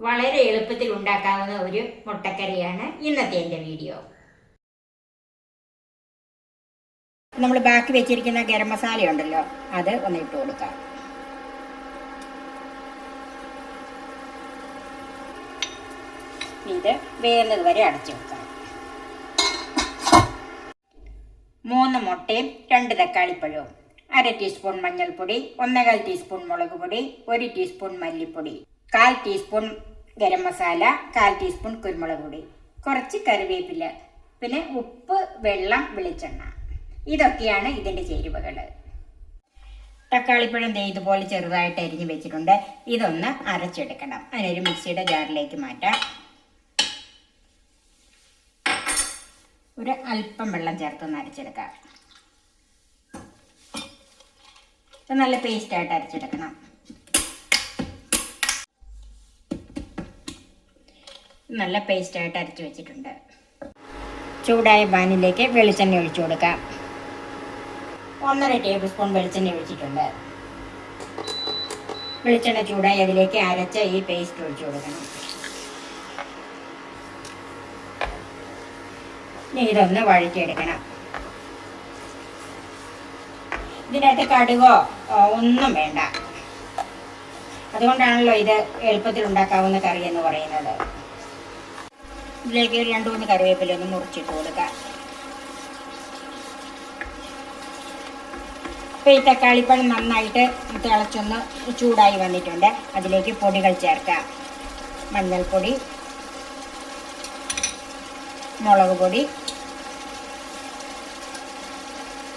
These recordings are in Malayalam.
വളരെ എളുപ്പത്തിൽ ഉണ്ടാക്കാവുന്ന ഒരു മുട്ടക്കറിയാണ് ഇന്നത്തെ എൻ്റെ വീഡിയോ. നമ്മൾ ബാക്കി വെച്ചിരിക്കുന്ന ഗരം മസാല ഉണ്ടല്ലോ, അത് ഒന്ന് ഇട്ട് കൊടുക്കാം. ഇത് വേകുന്നത് വരെ അടച്ചു വെക്കാം. 3 മുട്ടയും 2 തക്കാളിപ്പഴവും, 1/2 ടീസ്പൂൺ മഞ്ഞൾപ്പൊടി, 1/4 ടീസ്പൂൺ മുളക് പൊടി, 1 ടീസ്പൂൺ മല്ലിപ്പൊടി, 1/4 ടീസ്പൂൺ ഗരം മസാല, 1/4 ടീസ്പൂൺ കുരുമുളക് പൊടി, കുറച്ച് കറിവേപ്പില, പിന്നെ ഉപ്പ്, വെള്ളം, വെളിച്ചെണ്ണ. ഇതൊക്കെയാണ് ഇതിൻ്റെ ചേരുവകൾ. തക്കാളിപ്പഴം ഇതുപോലെ ചെറുതായിട്ട് അരിഞ്ഞ് വെച്ചിട്ടുണ്ട്. ഇതൊന്ന് അരച്ചെടുക്കണം. അതിനൊരു മിക്സിയുടെ ജാറിലേക്ക് മാറ്റാം. ഒരു അല്പം വെള്ളം ചേർത്തൊന്ന് അരച്ചെടുക്കാം. ഇത് നല്ല പേസ്റ്റായിട്ട് അരച്ചെടുക്കണം. നല്ല പേസ്റ്റായിട്ട് അരച്ച് വെച്ചിട്ടുണ്ട്. ചൂടായ പാനിലേക്ക് വെളിച്ചെണ്ണ ഒഴിച്ചു കൊടുക്കാം. 1.5 ടേബിൾ സ്പൂൺ വെളിച്ചെണ്ണ ഒഴിച്ചിട്ടുണ്ട്. വെളിച്ചെണ്ണ ചൂടായി അതിലേക്ക് അരച്ച ഈ പേസ്റ്റ് ഒഴിച്ചു കൊടുക്കണം. ഇനി ഇതൊന്ന് വഴറ്റിയെടുക്കണം. ഇതിനകത്ത് കടുകോ ഒന്നും വേണ്ട. അതുകൊണ്ടാണല്ലോ ഇത് എളുപ്പത്തിൽ ഉണ്ടാക്കാവുന്ന കറി എന്ന് പറയുന്നത്. ഇതിലേക്ക് 2-3 കറിവേപ്പില ഒന്ന് മുറിച്ചിട്ട് കൊടുക്കാം. ഇപ്പം ഈ തക്കാളിപ്പഴം നന്നായിട്ട് തിളച്ചൊന്ന് ചൂടായി വന്നിട്ടുണ്ട്. അതിലേക്ക് പൊടികൾ ചേർക്കാം. മഞ്ഞൾപ്പൊടി, മുളക് പൊടി,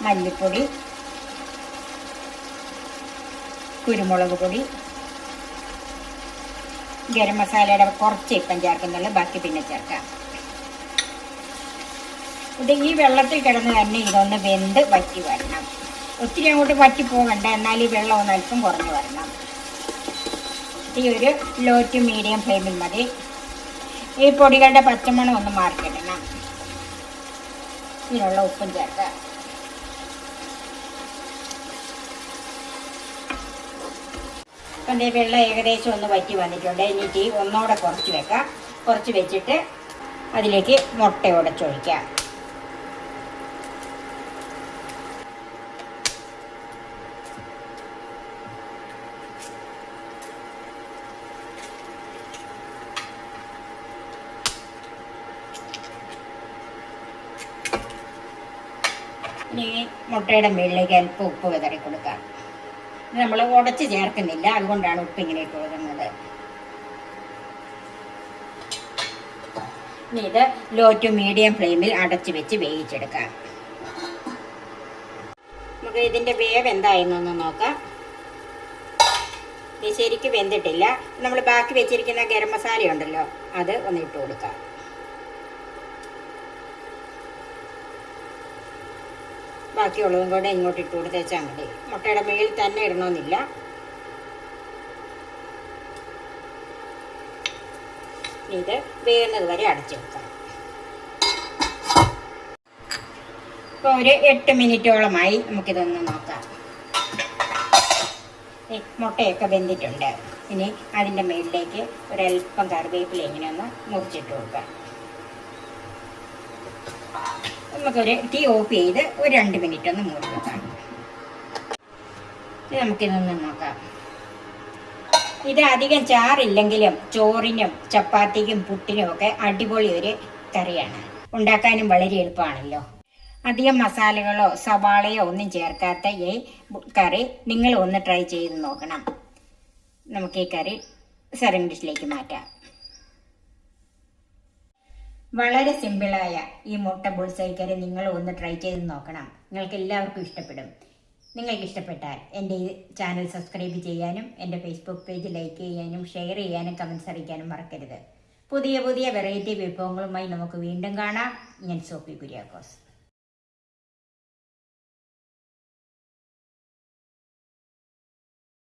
മല്ലിപ്പൊടി, കുരുമുളക് പൊടി, ഗരം മസാലയുടെ കുറച്ച് ഇപ്പം ചേർക്കുന്നുള്ളൂ, ബാക്കി പിന്നെ ചേർക്കാം. ഇത് ഈ വെള്ളത്തിൽ കിടന്ന് തന്നെ ഇതൊന്ന് വെന്ത് വറ്റി വരണം. ഒത്തിരി അങ്ങോട്ട് വറ്റി പോകണ്ട, എന്നാൽ ഈ വെള്ളം ഒന്ന് അല്പം കുറഞ്ഞു വരണം. ഈ ഒരു ലോ ടു മീഡിയം ഫ്ലെയിമിൽ മതി. ഈ പൊടികളുടെ പച്ചമണം ഒന്ന് മാറിക്കിടണം. ഇതിനുള്ള ഉപ്പും ചേർക്കാം. അപ്പം വെള്ളം ഏകദേശം ഒന്ന് വറ്റി വന്നിട്ടുണ്ട്. ഇനി തീ ഒന്നോടെ കുറച്ച് വെക്കാം. കുറച്ച് വെച്ചിട്ട് അതിലേക്ക് മുട്ട ഉടച്ചൊഴിക്കാം. ഇനി മുട്ടയുടെ മുകളിലേക്ക് അല്പം ഉപ്പ് വിതറി കൊടുക്കാം. നമ്മൾ ഉടച്ച് ചേർക്കുന്നില്ല, അതുകൊണ്ടാണ് ഉപ്പ് ഇങ്ങനെ ഇട്ട് കൊടുക്കുന്നത്. ഇനി ഇത് ലോ ടു മീഡിയം ഫ്ലെയിമിൽ അടച്ച് വെച്ച് വേവിച്ചെടുക്കാം. നമുക്ക് ഇതിൻ്റെ വേവ് എന്തായെന്നൊന്ന് നോക്കാം. ഇത് ശരിക്കും വെന്തിട്ടില്ല. നമ്മൾ ബാക്കി വെച്ചിരിക്കുന്ന ഗരം മസാല ഉണ്ടല്ലോ, അത് ഒന്ന് ഇട്ട് കൊടുക്കാം. ബാക്കിയുള്ളതും കൂടെ ഇങ്ങോട്ട് ഇട്ട് കൊടുത്തേച്ചാൽ മതി. മുട്ടയുടെ മേളിൽ തന്നെ ഇടണമെന്നില്ല. ഇത് വേകുന്നത് വരെ അടച്ചു വെക്കാം. ഇപ്പോൾ ഒരു 8 മിനിറ്റോളമായി. നമുക്കിതൊന്ന് നോക്കാം. മുട്ടയൊക്കെ വെന്തിട്ടുണ്ട്. ഇനി അതിൻ്റെ മേളിലേക്ക് ഒരല്പം കറിവേപ്പില ഇങ്ങനെ ഒന്ന് മുറിച്ചിട്ട് കൊടുക്കാം. നമുക്കൊരു തീ ഓഫ് ചെയ്ത് ഒരു 2 മിനിറ്റ് ഒന്ന് മൂടി വെക്കാം. നമുക്കിതൊന്ന് നോക്കാം. ഇത് അധികം ചാറില്ലെങ്കിലും ചോറിനും ചപ്പാത്തിക്കും പുട്ടിനും ഒക്കെ അടിപൊളി ഒരു കറിയാണ്. ഉണ്ടാക്കാനും വളരെ എളുപ്പമാണല്ലോ. അധികം മസാലകളോ സവാളയോ ഒന്നും ചേർക്കാത്ത ഈ കറി നിങ്ങൾ ഒന്ന് ട്രൈ ചെയ്ത് നോക്കണം. നമുക്ക് ഈ കറി സർവിംഗ് ഡിഷിലേക്ക് മാറ്റാം. വളരെ സിമ്പിളായ ഈ മുട്ട ബുൾസൈ കറി നിങ്ങൾ ഒന്ന് ട്രൈ ചെയ്ത് നോക്കണം. നിങ്ങൾക്ക് എല്ലാവർക്കും ഇഷ്ടപ്പെടും. നിങ്ങൾക്ക് ഇഷ്ടപ്പെട്ടാൽ എൻ്റെ ഈ ചാനൽ സബ്സ്ക്രൈബ് ചെയ്യാനും എൻ്റെ ഫേസ്ബുക്ക് പേജ് ലൈക്ക് ചെയ്യാനും ഷെയർ ചെയ്യാനും കമൻറ്റ്സ് അറിയിക്കാനും മറക്കരുത്. പുതിയ പുതിയ വെറൈറ്റി വിഭവങ്ങളുമായി നമുക്ക് വീണ്ടും കാണാം. ഞാൻ സോഫി കുര്യാക്കോസ്.